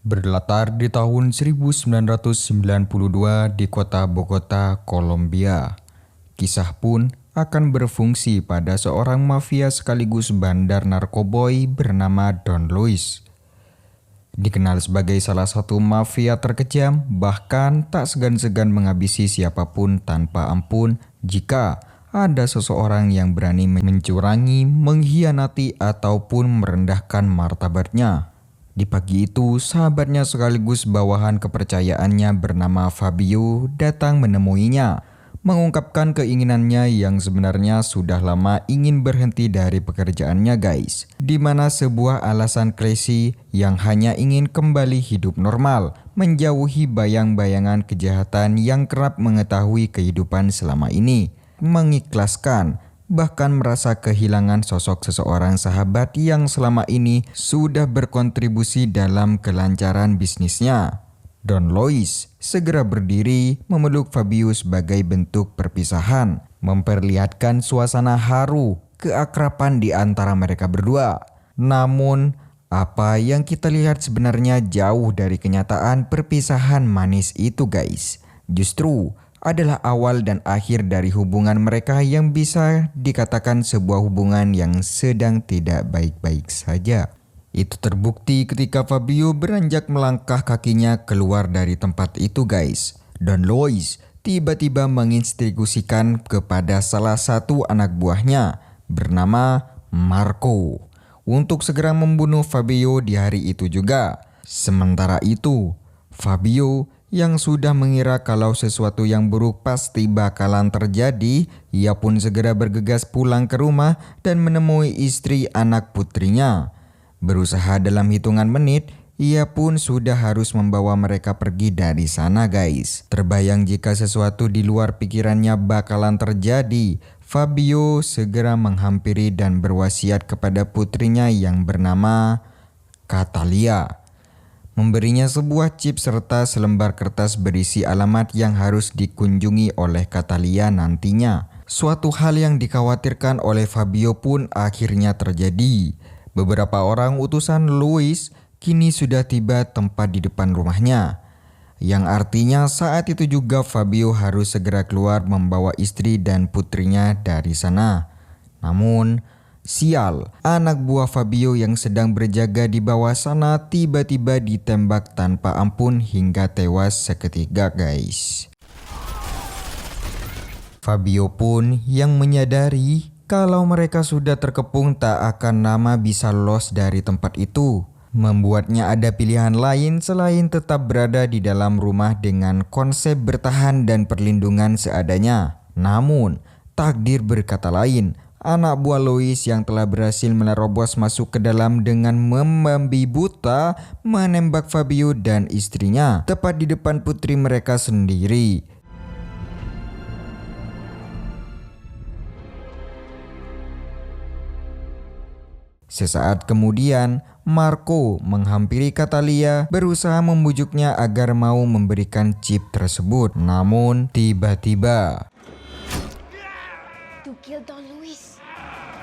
Berlatar di tahun 1992 di kota Bogota, Kolombia. Kisah pun akan berfungsi pada seorang mafia sekaligus bandar narkoboy bernama Don Luis. Dikenal sebagai salah satu mafia terkejam, bahkan tak segan-segan menghabisi siapapun tanpa ampun jika ada seseorang yang berani mencurangi, mengkhianati, ataupun merendahkan martabatnya. Di pagi itu, sahabatnya sekaligus bawahan kepercayaannya bernama Fabio datang menemuinya, mengungkapkan keinginannya yang sebenarnya sudah lama ingin berhenti dari pekerjaannya guys. Di mana sebuah alasan crazy yang hanya ingin kembali hidup normal, menjauhi bayang-bayangan kejahatan yang kerap mengetahui kehidupan selama ini, mengikhlaskan, bahkan merasa kehilangan sosok seseorang sahabat yang selama ini sudah berkontribusi dalam kelancaran bisnisnya. Don Luis segera berdiri memeluk Fabio sebagai bentuk perpisahan, memperlihatkan suasana haru keakraban di antara mereka berdua. Namun, apa yang kita lihat sebenarnya jauh dari kenyataan perpisahan manis itu guys. Justru adalah awal dan akhir dari hubungan mereka yang bisa dikatakan sebuah hubungan yang sedang tidak baik-baik saja. Itu terbukti ketika Fabio beranjak melangkah kakinya keluar dari tempat itu guys. Don Luis tiba-tiba menginstruksikan kepada salah satu anak buahnya bernama Marco untuk segera membunuh Fabio di hari itu juga. Sementara itu, Fabio yang sudah mengira kalau sesuatu yang buruk pasti bakalan terjadi, ia pun segera bergegas pulang ke rumah dan menemui istri anak putrinya. Berusaha dalam hitungan menit, ia pun sudah harus membawa mereka pergi dari sana guys. Terbayang jika sesuatu di luar pikirannya bakalan terjadi, Fabio segera menghampiri dan berwasiat kepada putrinya yang bernama Catalia, memberinya sebuah chip serta selembar kertas berisi alamat yang harus dikunjungi oleh Catalia nantinya. Suatu hal yang dikhawatirkan oleh Fabio pun akhirnya terjadi. Beberapa orang utusan Luis kini sudah tiba tempat di depan rumahnya, yang artinya saat itu juga Fabio harus segera keluar membawa istri dan putrinya dari sana. Namun, sial, anak buah Fabio yang sedang berjaga di bawah sana tiba-tiba ditembak tanpa ampun hingga tewas seketika guys. Fabio pun yang menyadari kalau mereka sudah terkepung tak akan lama bisa lolos dari tempat itu, membuatnya ada pilihan lain selain tetap berada di dalam rumah dengan konsep bertahan dan perlindungan seadanya. Namun, takdir berkata lain. Anak buah Luis yang telah berhasil menerobos masuk ke dalam dengan membabi buta menembak Fabio dan istrinya tepat di depan putri mereka sendiri. Sesaat kemudian, Marco menghampiri Catalia berusaha membujuknya agar mau memberikan chip tersebut. Namun tiba-tiba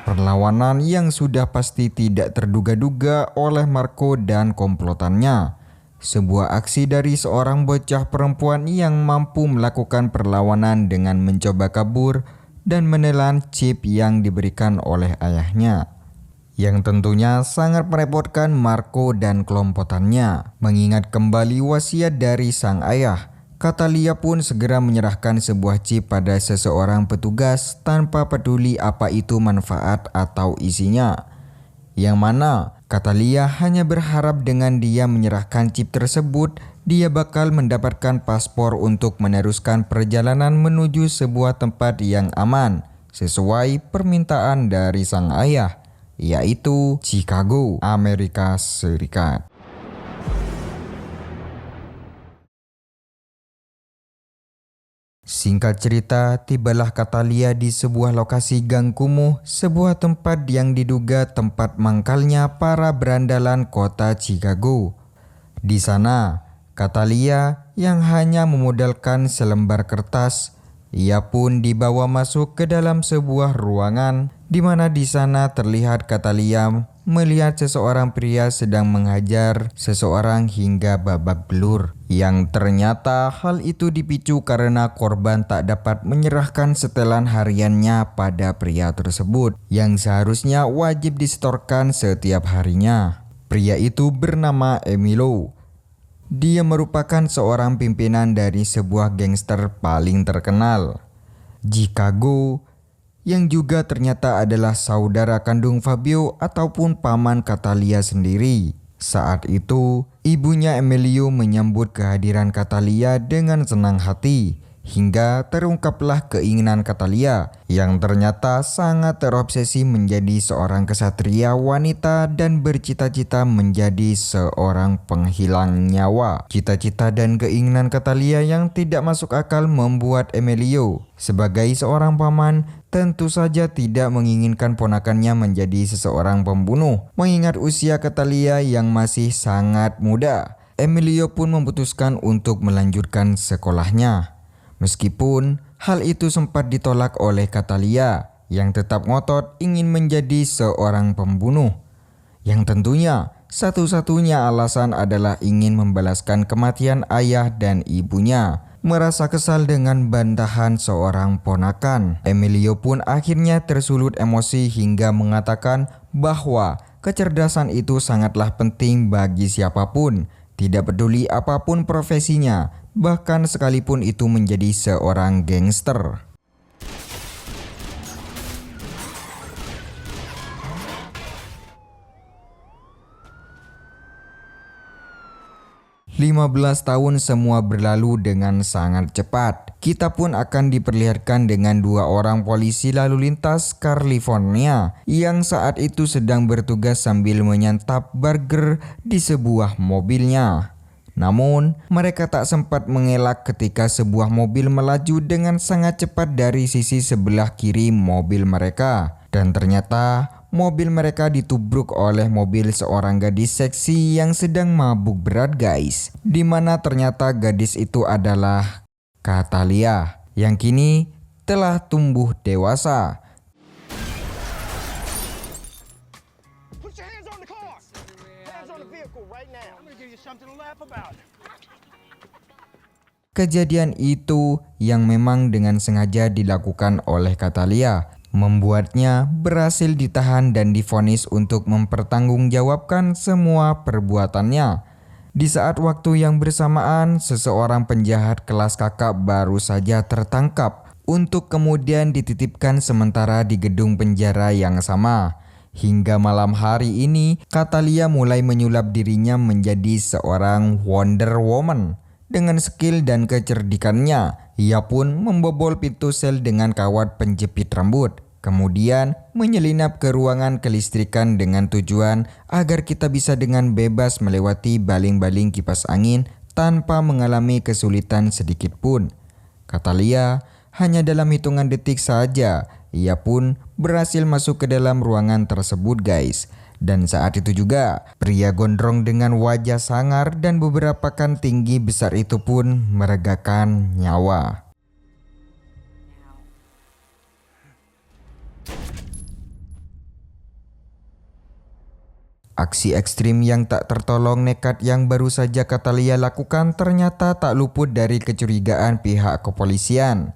perlawanan yang sudah pasti tidak terduga-duga oleh Marco dan komplotannya. Sebuah aksi dari seorang bocah perempuan yang mampu melakukan perlawanan dengan mencoba kabur dan menelan chip yang diberikan oleh ayahnya, yang tentunya sangat merepotkan Marco dan kelompokannya. Mengingat kembali wasiat dari sang ayah, Catalia pun segera menyerahkan sebuah chip pada seseorang petugas tanpa peduli apa itu manfaat atau isinya. Yang mana Catalia hanya berharap dengan dia menyerahkan chip tersebut, dia bakal mendapatkan paspor untuk meneruskan perjalanan menuju sebuah tempat yang aman sesuai permintaan dari sang ayah, yaitu Chicago, Amerika Serikat. Singkat cerita, tibalah Catalia di sebuah lokasi gang kumuh, sebuah tempat yang diduga tempat mangkalnya para berandalan kota Chicago. Di sana, Catalia yang hanya memodalkan selembar kertas, ia pun dibawa masuk ke dalam sebuah ruangan di mana di sana terlihat Catalia melihat seseorang pria sedang menghajar seseorang hingga babak belur. Yang ternyata hal itu dipicu karena korban tak dapat menyerahkan setelan hariannya pada pria tersebut yang seharusnya wajib disetorkan setiap harinya. Pria itu bernama Emilio. Dia merupakan seorang pimpinan dari sebuah gangster paling terkenal, Chicago, yang juga ternyata adalah saudara kandung Fabio ataupun paman Catalia sendiri. Saat itu, ibunya Emilio menyambut kehadiran Catalia dengan senang hati, hingga terungkaplah keinginan Catalia yang ternyata sangat terobsesi menjadi seorang kesatria wanita dan bercita-cita menjadi seorang penghilang nyawa. Cita-cita dan keinginan Catalia yang tidak masuk akal membuat Emilio sebagai seorang paman tentu saja tidak menginginkan ponakannya menjadi seseorang pembunuh. Mengingat usia Catalia yang masih sangat muda, Emilio pun memutuskan untuk melanjutkan sekolahnya. Meskipun hal itu sempat ditolak oleh Catalia yang tetap ngotot ingin menjadi seorang pembunuh. Yang tentunya satu-satunya alasan adalah ingin membalaskan kematian ayah dan ibunya. Merasa kesal dengan bantahan seorang ponakan, Emilio pun akhirnya tersulut emosi hingga mengatakan bahwa kecerdasan itu sangatlah penting bagi siapapun, tidak peduli apapun profesinya, bahkan sekalipun itu menjadi seorang gangster. 15 tahun semua berlalu dengan sangat cepat. Kita pun akan diperlihatkan dengan dua orang polisi lalu lintas California yang saat itu sedang bertugas sambil menyantap burger di sebuah mobilnya. Namun, mereka tak sempat mengelak ketika sebuah mobil melaju dengan sangat cepat dari sisi sebelah kiri mobil mereka. Dan ternyata mobil mereka ditubruk oleh mobil seorang gadis seksi yang sedang mabuk berat guys. Dimana ternyata gadis itu adalah Catalia yang kini telah tumbuh dewasa. Kejadian itu yang memang dengan sengaja dilakukan oleh Catalia membuatnya berhasil ditahan dan divonis untuk mempertanggungjawabkan semua perbuatannya. Di saat waktu yang bersamaan, seseorang penjahat kelas kakap baru saja tertangkap untuk kemudian dititipkan sementara di gedung penjara yang sama. Hingga malam hari ini, Catalia mulai menyulap dirinya menjadi seorang Wonder Woman. Dengan skill dan kecerdikannya, ia pun membobol pintu sel dengan kawat penjepit rambut. Kemudian menyelinap ke ruangan kelistrikan dengan tujuan agar kita bisa dengan bebas melewati baling-baling kipas angin tanpa mengalami kesulitan sedikit pun. Catalia hanya dalam hitungan detik saja, ia pun berhasil masuk ke dalam ruangan tersebut guys. Dan saat itu juga, pria gondrong dengan wajah sangar dan beberapa kan tinggi besar itu pun meregakan nyawa. Aksi ekstrim yang tak tertolong nekat yang baru saja Catalia lakukan ternyata tak luput dari kecurigaan pihak kepolisian.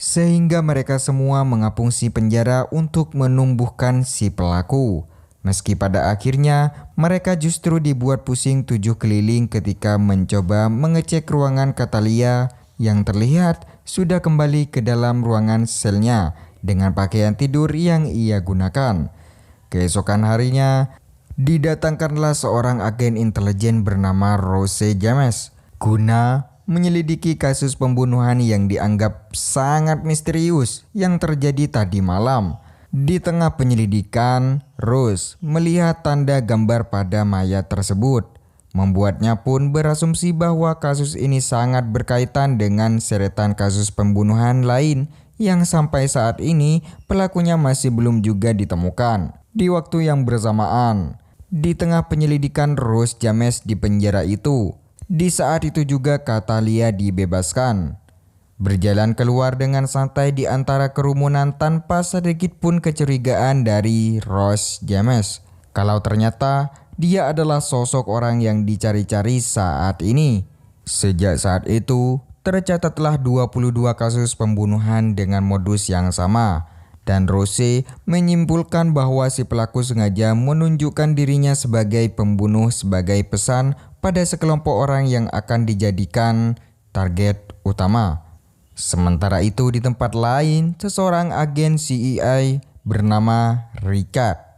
Sehingga mereka semua mengapung si penjara untuk menumbuhkan si pelaku. Meski pada akhirnya mereka justru dibuat pusing 7 keliling ketika mencoba mengecek ruangan Catalia yang terlihat sudah kembali ke dalam ruangan selnya dengan pakaian tidur yang ia gunakan. Keesokan harinya, didatangkanlah seorang agen intelijen bernama Rose James guna menyelidiki kasus pembunuhan yang dianggap sangat misterius yang terjadi tadi malam. Di tengah penyelidikan, Rose melihat tanda gambar pada mayat tersebut. Membuatnya pun berasumsi bahwa kasus ini sangat berkaitan dengan seretan kasus pembunuhan lain yang sampai saat ini pelakunya masih belum juga ditemukan. Di waktu yang bersamaan, di tengah penyelidikan Rose James di penjara itu, di saat itu juga Catalia dibebaskan. Berjalan keluar dengan santai di antara kerumunan tanpa sedikit pun kecurigaan dari Rose James. kalau ternyata dia adalah sosok orang yang dicari-cari saat ini. Sejak saat itu, tercatatlah 22 kasus pembunuhan dengan modus yang sama. Dan Rose menyimpulkan bahwa si pelaku sengaja menunjukkan dirinya sebagai pembunuh sebagai pesan pada sekelompok orang yang akan dijadikan target utama. Sementara itu di tempat lain, seseorang agen CIA bernama Richard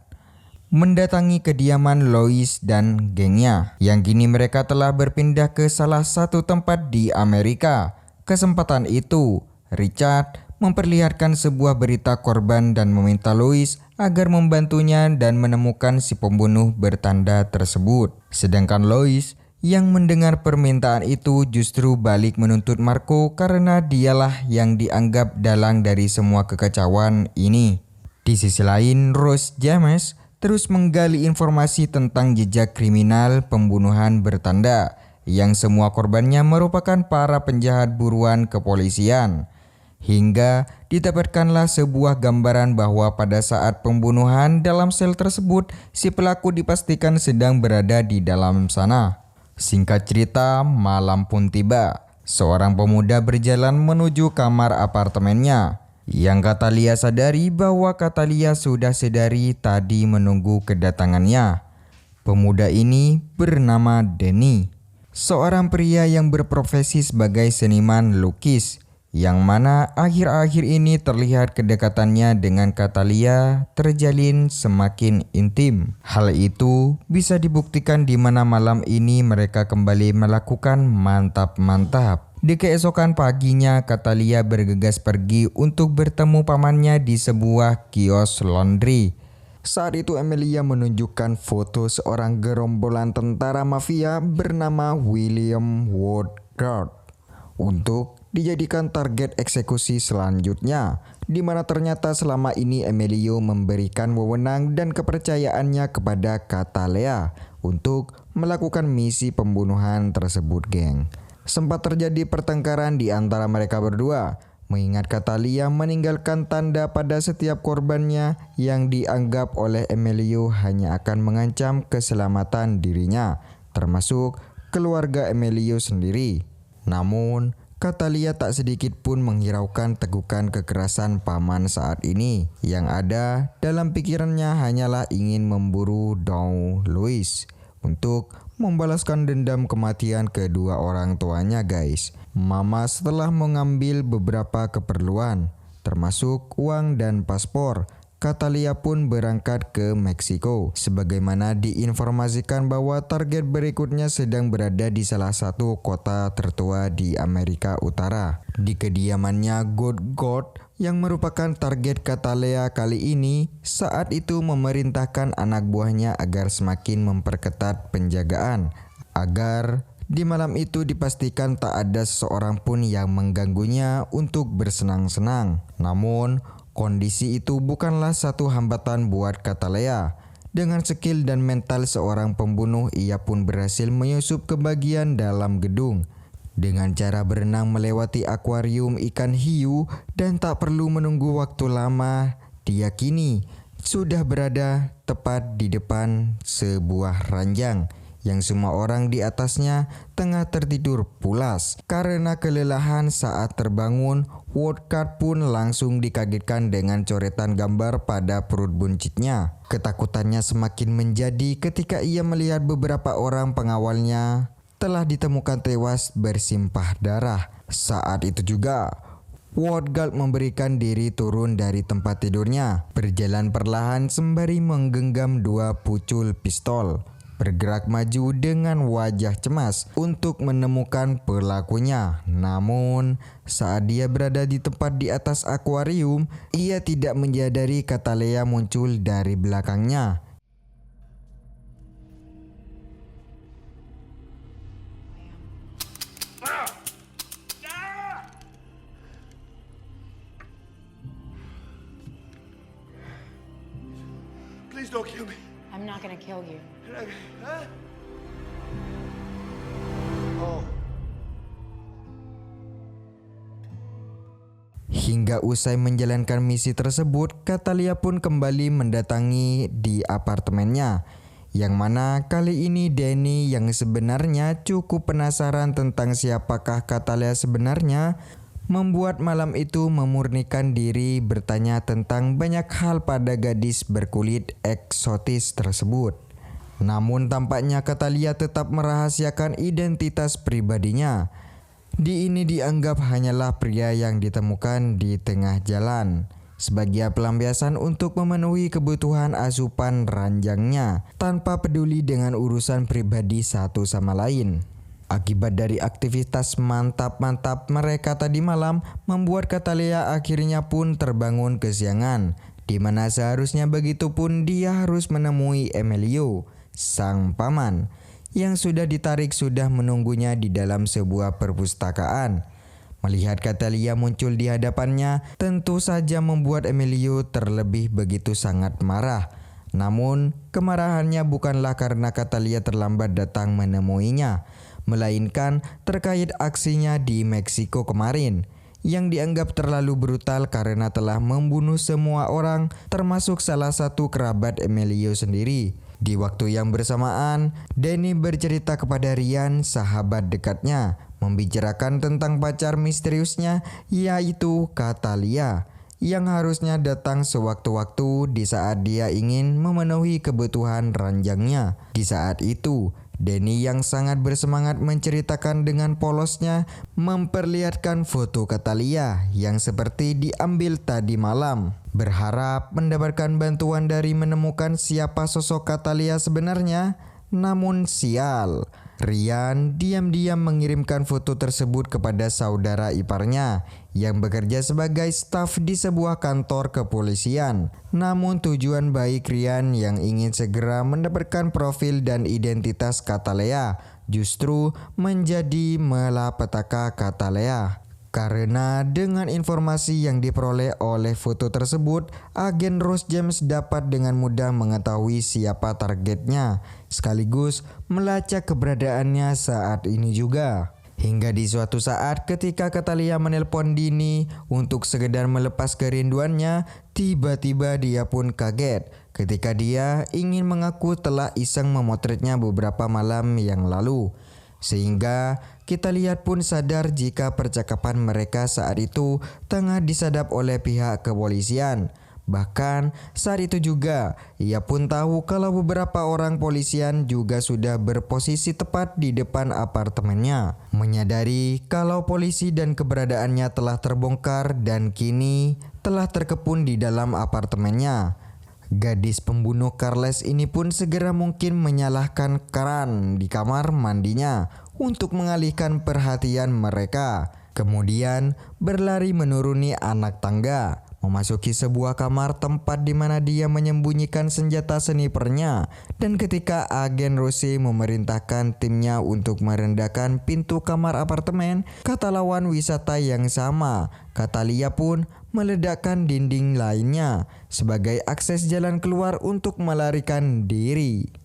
mendatangi kediaman Lois dan gengnya, yang kini mereka telah berpindah ke salah satu tempat di Amerika. Kesempatan itu, Richard memperlihatkan sebuah berita korban dan meminta Lois agar membantunya dan menemukan si pembunuh bertanda tersebut. Sedangkan Lois yang mendengar permintaan itu justru balik menuntut Marco karena dialah yang dianggap dalang dari semua kekacauan ini. Di sisi lain, Rose James terus menggali informasi tentang jejak kriminal pembunuhan bertanda yang semua korbannya merupakan para penjahat buruan kepolisian. Hingga didapatkanlah sebuah gambaran bahwa pada saat pembunuhan dalam sel tersebut, si pelaku dipastikan sedang berada di dalam sana. Singkat cerita, malam pun tiba. Seorang pemuda berjalan menuju kamar apartemennya. Yang Katalia sadari bahwa Katalia sudah sedari tadi menunggu kedatangannya. Pemuda ini bernama Denny, seorang pria yang berprofesi sebagai seniman lukis, yang mana akhir-akhir ini terlihat kedekatannya dengan Katalia terjalin semakin intim. Hal itu bisa dibuktikan di mana malam ini mereka kembali melakukan mantap-mantap. Di keesokan paginya, Katalia bergegas pergi untuk bertemu pamannya di sebuah kios laundry. Saat itu Emilia menunjukkan foto seorang gerombolan tentara mafia bernama William Woodgard untuk dijadikan target eksekusi selanjutnya, di mana ternyata selama ini Emilio memberikan wewenang dan kepercayaannya kepada Katalia untuk melakukan misi pembunuhan tersebut, geng. Sempat terjadi pertengkaran di antara mereka berdua, mengingat Katalia meninggalkan tanda pada setiap korbannya yang dianggap oleh Emilio hanya akan mengancam keselamatan dirinya, termasuk keluarga Emilio sendiri. Namun, Katalia tak sedikit pun menghiraukan tegukan kekerasan paman saat ini. Yang ada dalam pikirannya hanyalah ingin memburu Dawn Louis untuk membalaskan dendam kematian kedua orang tuanya, guys. Mama setelah mengambil beberapa keperluan, termasuk uang dan paspor, Katalia pun berangkat ke Meksiko. Sebagaimana diinformasikan bahwa target berikutnya sedang berada di salah satu kota tertua di Amerika Utara. Di kediamannya Woodgard yang merupakan target Katalia kali ini, saat itu memerintahkan anak buahnya agar semakin memperketat penjagaan, agar di malam itu dipastikan tak ada seseorang pun yang mengganggunya untuk bersenang-senang. Namun, kondisi itu bukanlah satu hambatan buat Katalia. Dengan skill dan mental seorang pembunuh, ia pun berhasil menyusup ke bagian dalam gedung dengan cara berenang melewati akuarium ikan hiu, dan tak perlu menunggu waktu lama, dia kini sudah berada tepat di depan sebuah ranjang yang semua orang di atasnya tengah tertidur pulas. Karena kelelahan saat terbangun, Woodgard pun langsung dikagetkan dengan coretan gambar pada perut buncitnya. Ketakutannya semakin menjadi ketika ia melihat beberapa orang pengawalnya telah ditemukan tewas bersimpah darah. Saat itu juga, Woodgard memberikan diri turun dari tempat tidurnya, berjalan perlahan sembari menggenggam dua pucul pistol, bergerak maju dengan wajah cemas untuk menemukan pelakunya. Namun, saat dia berada di tempat di atas akuarium, ia tidak menyadari Katalia muncul dari belakangnya. Please don't kill me. I'm not gonna kill you. Huh? Oh. Hingga usai menjalankan misi tersebut, Katalia pun kembali mendatangi di apartemennya. Yang mana kali ini Danny yang sebenarnya cukup penasaran tentang siapakah Katalia sebenarnya, membuat malam itu memurnikan diri bertanya tentang banyak hal pada gadis berkulit eksotis tersebut. Namun tampaknya Katalia tetap merahasiakan identitas pribadinya. Ini dianggap hanyalah pria yang ditemukan di tengah jalan sebagai pelampiasan untuk memenuhi kebutuhan asupan ranjangnya tanpa peduli dengan urusan pribadi satu sama lain. Akibat dari aktivitas mantap-mantap mereka tadi malam membuat Katalia akhirnya pun terbangun kesiangan, di mana seharusnya begitu pun dia harus menemui Emilio, sang paman, yang sudah ditarik sudah menunggunya di dalam sebuah perpustakaan. Melihat Katalia muncul di hadapannya, tentu saja membuat Emilio terlebih begitu sangat marah. Namun, kemarahannya bukanlah karena Katalia terlambat datang menemuinya, melainkan terkait aksinya di Meksiko kemarin, yang dianggap terlalu brutal karena telah membunuh semua orang, termasuk salah satu kerabat Emilio sendiri. Di waktu yang bersamaan, Danny bercerita kepada Ryan, sahabat dekatnya, membicarakan tentang pacar misteriusnya, yaitu Katalia, yang harusnya datang sewaktu-waktu di saat dia ingin memenuhi kebutuhan ranjangnya. Di saat itu, Danny yang sangat bersemangat menceritakan dengan polosnya memperlihatkan foto Katalia yang seperti diambil tadi malam, berharap mendapatkan bantuan dari menemukan siapa sosok Katalia sebenarnya. Namun sial, Ryan diam-diam mengirimkan foto tersebut kepada saudara iparnya yang bekerja sebagai staf di sebuah kantor kepolisian. Namun tujuan baik Ryan yang ingin segera mendapatkan profil dan identitas Katalia justru menjadi malapetaka Katalia. Karena dengan informasi yang diperoleh oleh foto tersebut, agen Rose James dapat dengan mudah mengetahui siapa targetnya, sekaligus melacak keberadaannya saat ini juga. Hingga di suatu saat ketika Katalia menelpon Dini untuk sekedar melepas kerinduannya, tiba-tiba dia pun kaget ketika dia ingin mengaku telah iseng memotretnya beberapa malam yang lalu. Sehingga kita lihat pun sadar jika percakapan mereka saat itu tengah disadap oleh pihak kepolisian. Bahkan saat itu juga ia pun tahu kalau beberapa orang polisian juga sudah berposisi tepat di depan apartemennya. Menyadari kalau polisi dan keberadaannya telah terbongkar dan kini telah terkepung di dalam apartemennya, gadis pembunuh Carles ini pun segera mungkin menyalakan keran di kamar mandinya untuk mengalihkan perhatian mereka. Kemudian berlari menuruni anak tangga, memasuki sebuah kamar tempat di mana dia menyembunyikan senjata snipernya. Dan ketika agen Rose memerintahkan timnya untuk merendahkan pintu kamar apartemen, kata lawan wisata yang sama, Katalia pun meledakkan dinding lainnya sebagai akses jalan keluar untuk melarikan diri.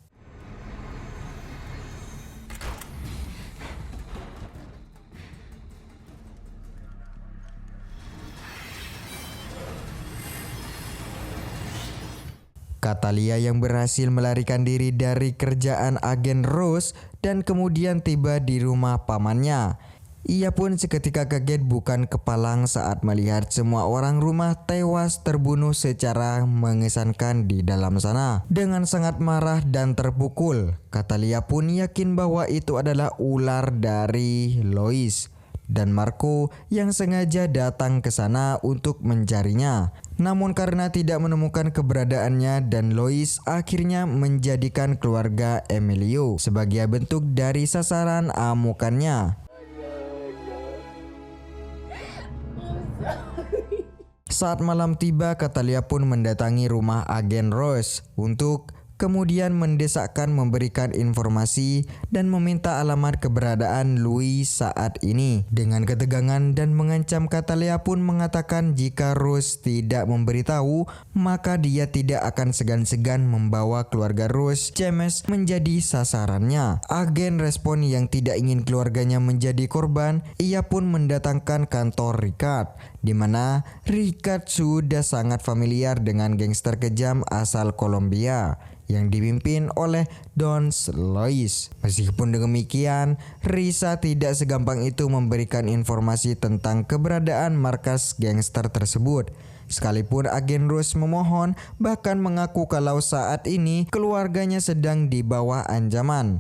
Katalia yang berhasil melarikan diri dari kerjaan agen Rose dan kemudian tiba di rumah pamannya. Ia pun seketika kaget bukan kepalang saat melihat semua orang rumah tewas terbunuh secara mengesankan di dalam sana. Dengan sangat marah dan terpukul, Katalia pun yakin bahwa itu adalah ular dari Lois dan Marco yang sengaja datang ke sana untuk mencarinya. Namun karena tidak menemukan keberadaannya dan Lois akhirnya menjadikan keluarga Emilio sebagai bentuk dari sasaran amukannya. Saat malam tiba, Katalia pun mendatangi rumah agen Rose untuk kemudian mendesakkan memberikan informasi dan meminta alamat keberadaan Louis saat ini. Dengan ketegangan dan mengancam, Catalea pun mengatakan jika Rose tidak memberitahu, maka dia tidak akan segan-segan membawa keluarga Rose James menjadi sasarannya. Agen respon yang tidak ingin keluarganya menjadi korban, ia pun mendatangkan kantor Ricard, di mana Ricard sudah sangat familiar dengan gangster kejam asal Kolombia yang dipimpin oleh Don Lois. Meskipun demikian, Risa tidak segampang itu memberikan informasi tentang keberadaan markas gangster tersebut. Sekalipun agen Rose memohon, bahkan mengaku kalau saat ini keluarganya sedang di bawah ancaman.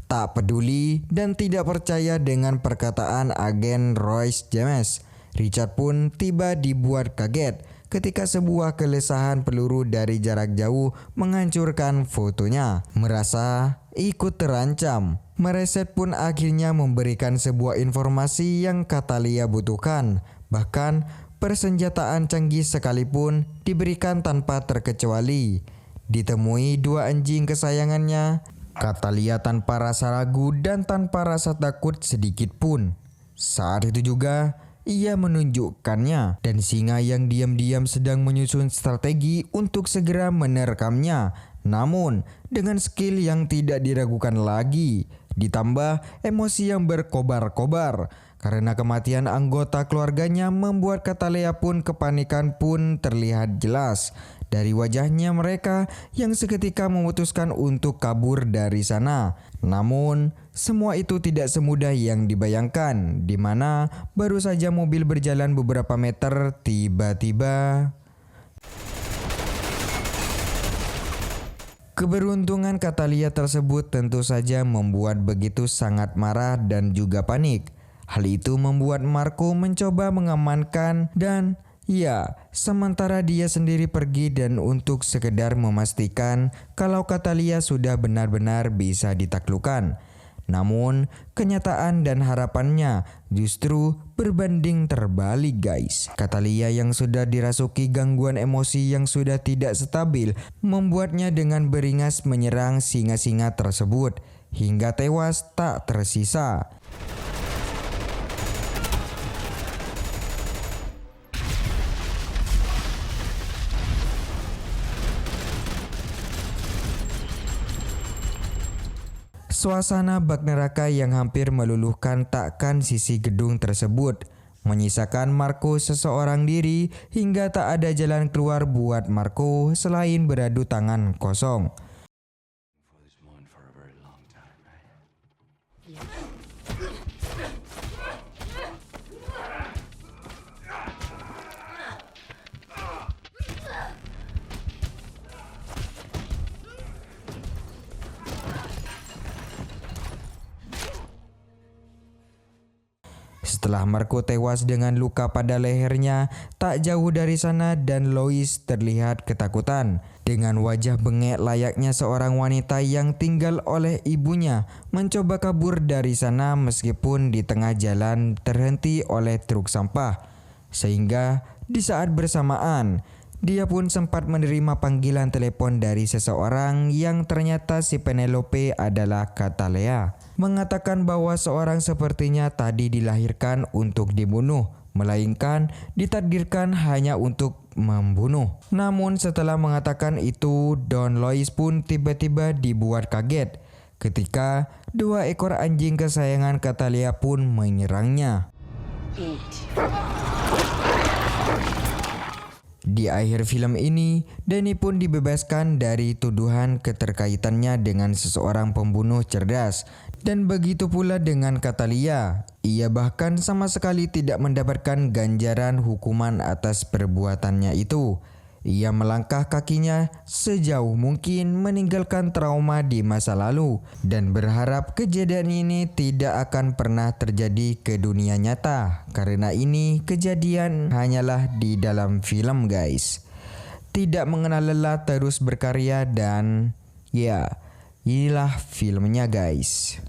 Tak peduli dan tidak percaya dengan perkataan agen Royce James, Richard pun tiba dibuat kaget ketika sebuah kelesahan peluru dari jarak jauh menghancurkan fotonya. Merasa ikut terancam, Mereset pun akhirnya memberikan sebuah informasi yang Catalea butuhkan. Bahkan persenjataan canggih sekalipun diberikan tanpa terkecuali. Ditemui dua anjing kesayangannya, Catalea tanpa rasa ragu dan tanpa rasa takut sedikit pun. Saat itu juga ia menunjukkannya, dan singa yang diam-diam sedang menyusun strategi untuk segera menerkamnya. Namun dengan skill yang tidak diragukan lagi, ditambah emosi yang berkobar-kobar karena kematian anggota keluarganya, membuat Catalea pun kepanikan pun terlihat jelas dari wajahnya mereka yang seketika memutuskan untuk kabur dari sana. Namun semua itu tidak semudah yang dibayangkan, di mana baru saja mobil berjalan beberapa meter, tiba-tiba keberuntungan Catalea tersebut tentu saja membuat begitu sangat marah dan juga panik. Hal itu membuat Marco mencoba mengamankan dan sementara dia sendiri pergi dan untuk sekedar memastikan kalau Catalea sudah benar-benar bisa ditaklukkan. Namun kenyataan dan harapannya justru berbanding terbalik, guys. Catalea yang sudah dirasuki gangguan emosi yang sudah tidak stabil membuatnya dengan beringas menyerang singa-singa tersebut hingga tewas tak tersisa. Suasana bak neraka yang hampir meluluhkan takkan sisi gedung tersebut, menyisakan Marco seseorang diri hingga tak ada jalan keluar buat Marco selain beradu tangan kosong. Setelah Marco tewas dengan luka pada lehernya, tak jauh dari sana dan Lois terlihat ketakutan. Dengan wajah bengek layaknya seorang wanita yang tinggal oleh ibunya, mencoba kabur dari sana meskipun di tengah jalan terhenti oleh truk sampah. Sehingga di saat bersamaan, dia pun sempat menerima panggilan telepon dari seseorang yang ternyata si Penelope adalah Catalea, mengatakan bahwa seorang sepertinya tadi dilahirkan untuk dibunuh, melainkan ditakdirkan hanya untuk membunuh. Namun setelah mengatakan itu, Don Lois pun tiba-tiba dibuat kaget ketika dua ekor anjing kesayangan Catalea pun menyerangnya. Di akhir film ini, Danny pun dibebaskan dari tuduhan keterkaitannya dengan seseorang pembunuh cerdas. Dan begitu pula dengan Catalea. Ia bahkan sama sekali tidak mendapatkan ganjaran hukuman atas perbuatannya itu. Ia melangkah kakinya sejauh mungkin meninggalkan trauma di masa lalu dan berharap kejadian ini tidak akan pernah terjadi ke dunia nyata, karena ini kejadian hanyalah di dalam film, guys. Tidak mengenal lelah terus berkarya dan inilah filmnya, guys.